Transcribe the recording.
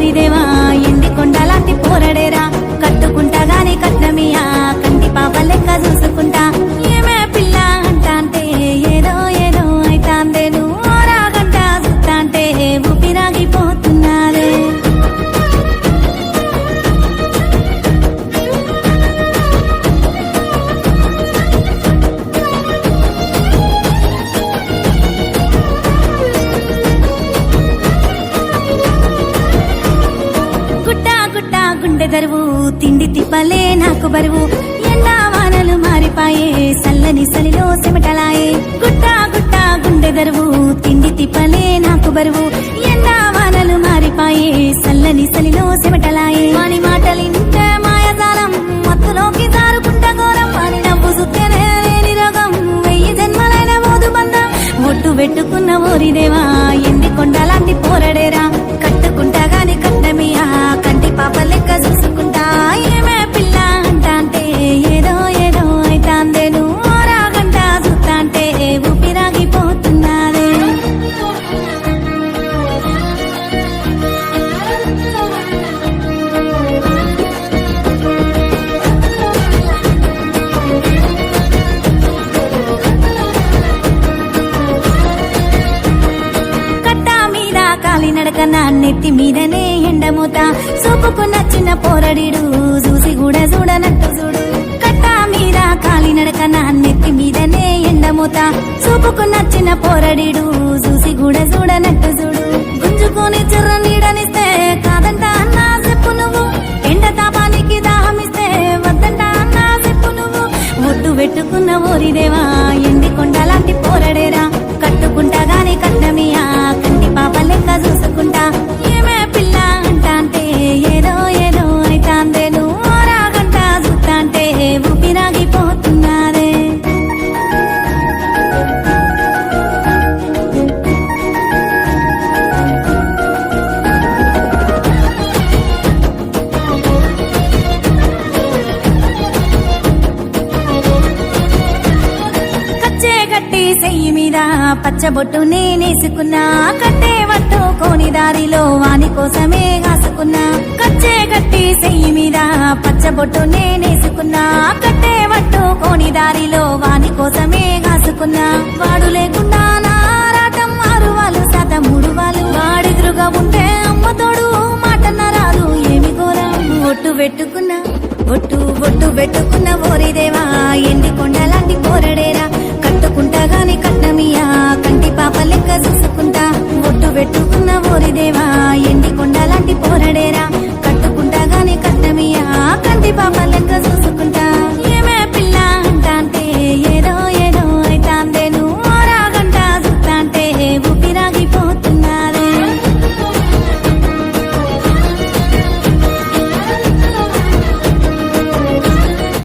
ఓరిదేవా ఎండి కొండలాంటి పోరడేరా కట్టుకుంటా గాని కట్నమియా కంటి పాప లెక్క చూసుకుంటా ఏమే పిల్ల అంటాంటే ఏదో ఏదో అయితాందే నువ్వు రాగంట చూస్తాంటే ఊపిరాగిపోతున్నాదే గుండె దరువు తిండి తిప్పలే నాకు బరువు ఎండా వానలు మారిపాయే సల్లని సలిలో చెమటలాయే గుట్టా గుట్టా గుండె దరువు తిండి తిప్పలే నాకు బరువు ఎండా వానలు మారిపాయే సల్లని సలిలో చెమటలాయే వాని మాటలింటే మాయజాలం మత్తులోకి జారుకుంట ఘోరం వాని నవ్వు సుత్తేనే లేని రోగం 1000 జన్మలైన మోదు బంధం ఒట్టు పెట్టుకున్న ఓరిదేవా ఎండి కొండలాంటి పోరడేరా కట్టుకుంటా గాని కట్నమియా కంటి పాప లెక్క చూసుకుంటా ఏమే పిల్ల అంటాంటే ఏదో ఏదో అయితాందే నువ్వు రాగంట చూస్తాంటే ఊపిరాగిపోతున్నాదే నడక నా నెత్తి మీదనే ఎండమూత సూపుకు నచ్చిన పోరడిడు చూసి కూడా చూడనట్టు చూడు కట్టా మీద కాలి నడక నా నెత్తి మీదనే ఎండమూత సూపుకు నచ్చిన పోరడిడు చూసి కూడా చూడనట్టు చూడు గుంజుకొని చిర్ర నీడనిస్తే కాదంట అన్నా చెప్పు నువ్వు ఎండ తాపానికి దాహమిస్తే వద్దంట అన్నా చెప్పు నువ్వు ఒట్టు పెట్టుకున్న ఓరిదేవా ఎండి కొండలాంటి పోరడేరా కట్టుకుంటా గాని కట్నమియా కంటి పాప లెక్క చూసుకుంటా ఏమే పిల్ల అంటాంటే ఏదో ఏదో అయితాందే నువ్వు రాగంట చూస్తాంటే ఊపిరాగిపోతున్నాదే కట్టి సెయ్యి మీద పచ్చబొట్టు నేనేసుకున్నా కట్టే పట్టుకోని దారిలో వాని కోసమే కాసుకున్నా కచ్చే కట్టి సెయ్యి మీద పచ్చబొట్టు నేనేసుకున్నా కట్టే పట్టుకోని దారిలో వాని కోసమే కాసుకున్నా వాడు లేకుండా నారాటం 6 వాలు శాత 3 వాలు వాడెదురుగా ఉంటే అమ్మ తోడు మాటన్న రాదు ఏమి ఘోరం ఒట్టు పెట్టుకున్న